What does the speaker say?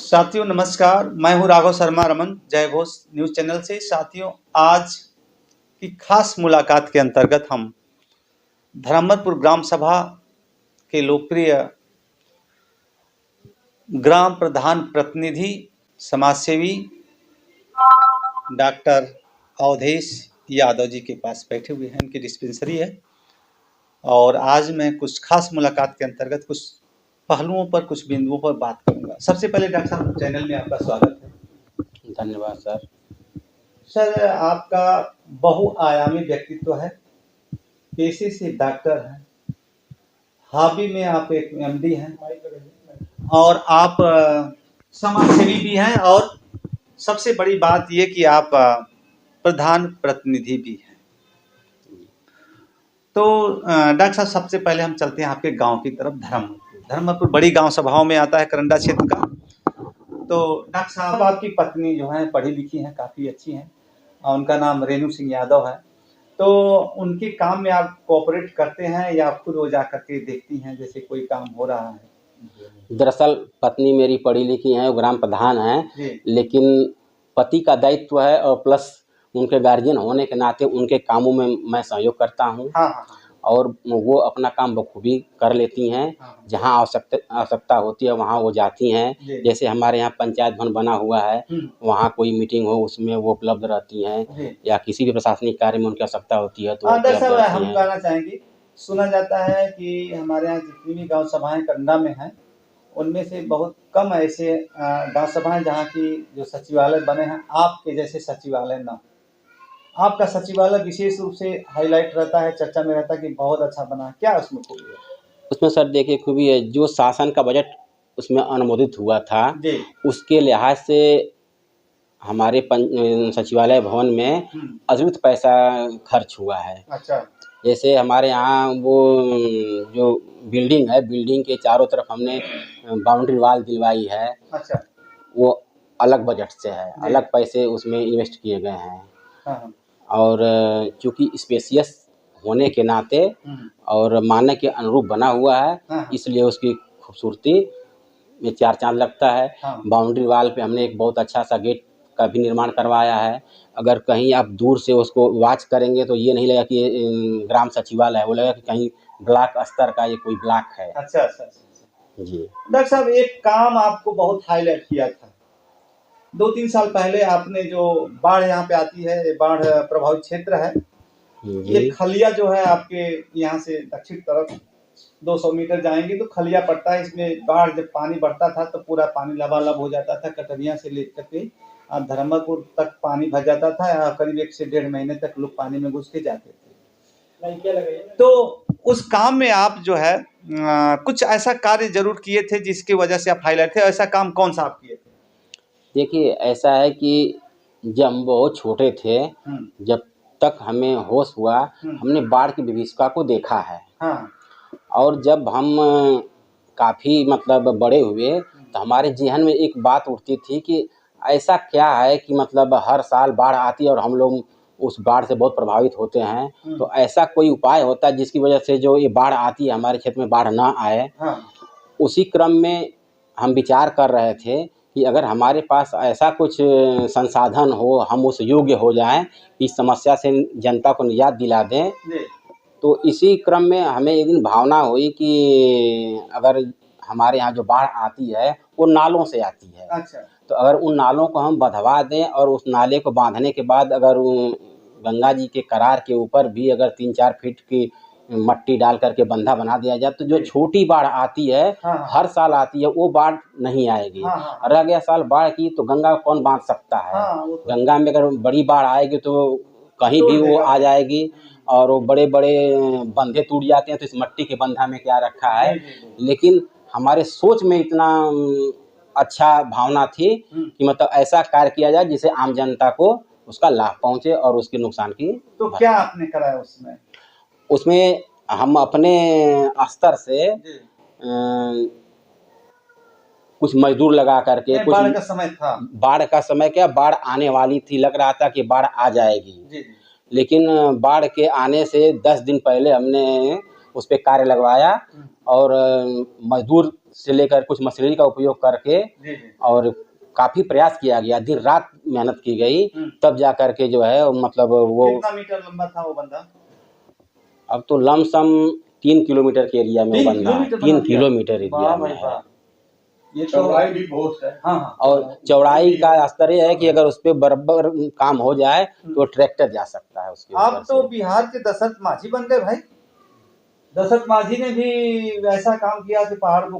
साथियों नमस्कार, मैं हूं राघव शर्मा रमन, जय घोष न्यूज़ चैनल से। साथियों, आज की खास मुलाकात के अंतर्गत हम धर्मपुर ग्राम सभा के लोकप्रिय ग्राम प्रधान प्रतिनिधि समाजसेवी डॉक्टर अवधेश यादव जी के पास बैठे हुए हैं। इनकी डिस्पेंसरी है और आज मैं कुछ खास मुलाकात के अंतर्गत कुछ पहलुओं पर, कुछ बिंदुओं पर बात करूंगा। सबसे पहले डॉक्टर साहब, चैनल में आपका स्वागत है। धन्यवाद सर। सर, आपका बहुआयामी व्यक्तित्व है, पेशे से डॉक्टर हैं, हॉबी में आप एक एमडी हैं और आप समाजसेवी भी हैं और सबसे बड़ी बात ये कि आप प्रधान प्रतिनिधि भी हैं। तो डॉक्टर साहब, सबसे पहले हम चलते हैं आपके गांव की तरफ। धर्मपुर बड़ी गांव सभाओं में आता है, करंडा क्षेत्र का। तो डॉक्टर साहब, आपकी पत्नी जो है पढ़ी लिखी हैं, काफ़ी अच्छी हैं और उनका नाम रेणु सिंह यादव है। तो उनके काम में आप कोऑपरेट करते हैं या खुद वो जा करके देखती हैं जैसे कोई काम हो रहा है? दरअसल पत्नी मेरी पढ़ी लिखी हैं, वो ग्राम प्रधान हैं, लेकिन पति का दायित्व है और प्लस उनके गार्जियन होने के नाते उनके कामों में मैं सहयोग करता हूँ। हाँ। और वो अपना काम बखूबी कर लेती हैं। हाँ। जहाँ आवश्यकता होती है वहाँ वो जाती हैं। जैसे हमारे यहाँ पंचायत भवन बना हुआ है, वहाँ कोई मीटिंग हो उसमें वो उपलब्ध रहती हैं, या किसी भी प्रशासनिक कार्य में उनकी आवश्यकता होती है तो डॉक्टर साहब, हम कहना चाहेंगे, सुना जाता है कि हमारे यहाँ जितनी भी गांव सभाएं करंडा में हैं, उनमें से बहुत कम ऐसे गांव सभाएं जहां की जो सचिवालय बने हैं आपके जैसे सचिवालय न। आपका सचिवालय विशेष रूप से हाईलाइट रहता है, चर्चा में रहता है कि बहुत अच्छा बना। क्या उसमें खूबी है? उसमें सर देखिए खूबी है, जो शासन का बजट उसमें अनुमोदित हुआ था उसके लिहाज से हमारे सचिवालय भवन में अतिरिक्त पैसा खर्च हुआ है। अच्छा। जैसे हमारे यहाँ वो जो बिल्डिंग है, बिल्डिंग के चारों तरफ हमने बाउंड्री वाल दिलवाई है। अच्छा। वो अलग बजट से है, अलग पैसे उसमें इन्वेस्ट किए गए हैं। हाँ। और चूँकि स्पेसियस होने के नाते और मानक के अनुरूप बना हुआ है, इसलिए उसकी खूबसूरती में चार चांद लगता है। बाउंड्री वाल पे हमने एक बहुत अच्छा सा गेट का भी निर्माण करवाया है। अगर कहीं आप दूर से उसको वॉच करेंगे तो ये नहीं लगेगा कि ये ग्राम सचिवालय है, वो लगेगा कि कहीं ब्लॉक स्तर का ये कोई ब्लॉक है। अच्छा। जी डॉक्टर साहब, एक काम आपको बहुत हाईलाइट किया था 2-3 साल पहले। आपने जो बाढ़ यहाँ पे आती है, बाढ़ प्रभावित क्षेत्र है, ये खलिया जो है आपके यहाँ से दक्षिण तरफ 200 मीटर जाएंगे तो खलिया पड़ता है। इसमें बाढ़ जब पानी बढ़ता था तो पूरा पानी लबालब हो जाता था। कटरिया से लेकर के धर्मपुर तक पानी भर जाता था। करीब 1 से 1.5 महीने तक लोग पानी में घुस के जाते थे। तो उस काम में आप जो है कुछ ऐसा कार्य जरूर किए थे जिसकी वजह से आप हाईलाइट थे। ऐसा काम कौन सा आप किए थे? देखिए, ऐसा है कि जब हम बहुत छोटे थे, जब तक हमें होश हुआ, हमने बाढ़ की विभीषिका को देखा है। और जब हम काफ़ी मतलब बड़े हुए तो हमारे ज़हन में एक बात उठती थी कि ऐसा क्या है कि मतलब हर साल बाढ़ आती है और हम लोग उस बाढ़ से बहुत प्रभावित होते हैं। तो ऐसा कोई उपाय होता है जिसकी वजह से जो ये बाढ़ आती है हमारे क्षेत्र में बाढ़ ना आए। उसी क्रम में हम विचार कर रहे थे कि अगर हमारे पास ऐसा कुछ संसाधन हो, हम उस योग्य हो जाएं, इस समस्या से जनता को निजात दिला दें। तो इसी क्रम में हमें एक दिन भावना हुई कि अगर हमारे यहाँ जो बाढ़ आती है वो नालों से आती है। अच्छा। तो अगर उन नालों को हम बंधवा दें और उस नाले को बांधने के बाद अगर गंगा जी के करार के ऊपर भी अगर 3-4 फीट की मट्टी डाल करके बंधा बना दिया जाए तो जो छोटी बाढ़ आती है, हर साल आती है, वो बाढ़ नहीं आएगी। रह गया साल बाढ़ की तो गंगा को कौन बांध सकता है? गंगा में अगर बड़ी बाढ़ आएगी तो कहीं भी वो आ जाएगी और वो बड़े बड़े बंधे टूट जाते हैं। तो इस मट्टी के बंधा में क्या रखा है? लेकिन हमारे सोच में इतना अच्छा भावना थी कि मतलब ऐसा कार्य किया जाए जिससे आम जनता को उसका लाभ पहुंचे और उसके नुकसान की। तो क्या आपने कराया उसमें? उसमें हम अपने स्तर से कुछ मजदूर लगा करके, कुछ बाढ़ का समय था, बाढ़ का समय क्या, बाढ़ आने वाली थी, लग रहा था कि बाढ़ आ जाएगी। लेकिन बाढ़ के आने से 10 दिन पहले हमने उस पर कार्य लगवाया और मजदूर से लेकर कुछ मशीनरी का उपयोग करके और काफी प्रयास किया गया, दिन रात मेहनत की गई, तब जा करके जो है मतलब वो कितना मीटर लंबा था वो बंधा? अब तो लमसम 3 किलोमीटर के एरिया में वो बंधा है, 3 किलोमीटर एरिया में है। ये चौड़ाई भी बहुत है। हाँ। और चौड़ाई का स्तर ये है कि अगर उस पे बराबर काम हो जाए तो ट्रैक्टर जा सकता है उसके ऊपर आप तो बिहार के दशरथ माझी बन गए भाई। दशरथ माझी ने भी ऐसा काम किया कि पहाड़ को